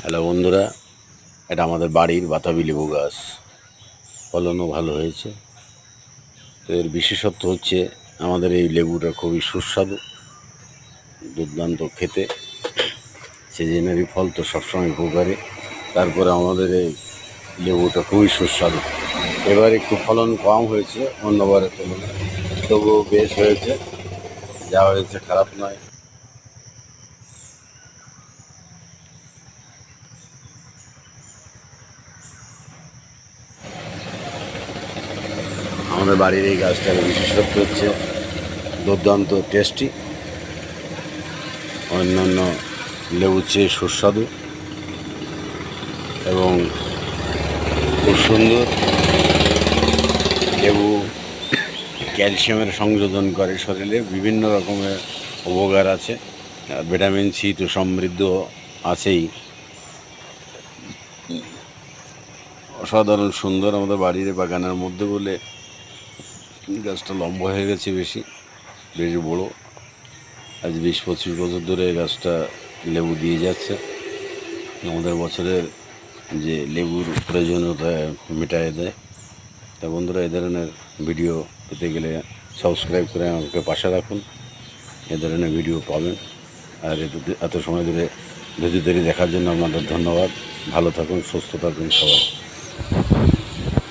Hello বন্ধুরা, এটা আমাদের বাড়ির বাতাবি লেবু গাছ। ফলনও ভালো হয়েছে। তো এর বিশেষত্ব হচ্ছে আমাদের এই লেবুটা খুবই সুস্বাদু, দুর্দান্ত খেতে। সিজনারি ফল তো সবসময় উপকারী। তারপরে আমাদের এই লেবুটা খুবই সুস্বাদু। এবার একটু ফলন কম হয়েছে অন্যবারের তুলনায়, তবুও বেশ হয়েছে। যা হয়েছে খারাপ নয়। আমাদের বাড়ির এই গাছটার বিশেষত্ব হচ্ছে দুর্দান্ত টেস্টি, অন্যান্য লেবুর চেয়ে সুস্বাদু এবং খুব সুন্দর। লেবু ক্যালসিয়ামের সংযোজন করে শরীরে, বিভিন্ন রকমের উপকার আছে। ভিটামিন সি তো সমৃদ্ধ আছেই। অসাধারণ সুন্দর আমাদের বাড়ির বাগানের মধ্যে বলে গাছটা লম্বা হয়ে গেছে, বেশ বড়। আজ 20-25 বছর ধরে গাছটা লেবু দিয়ে যাচ্ছে। আমাদের বছরের যে লেবুর প্রয়োজনীয়তা মেটায় দেয়। তা বন্ধুরা, এই ধরনের ভিডিও পেতে গেলে সাবস্ক্রাইব করে আমাকে পাশে রাখুন। এ ধরনের ভিডিও পাবেন। আর এত সময় ধরে ভিডিওটি দেখার জন্য আপনাদের ধন্যবাদ। ভালো থাকুন, সুস্থ থাকুন সবাই।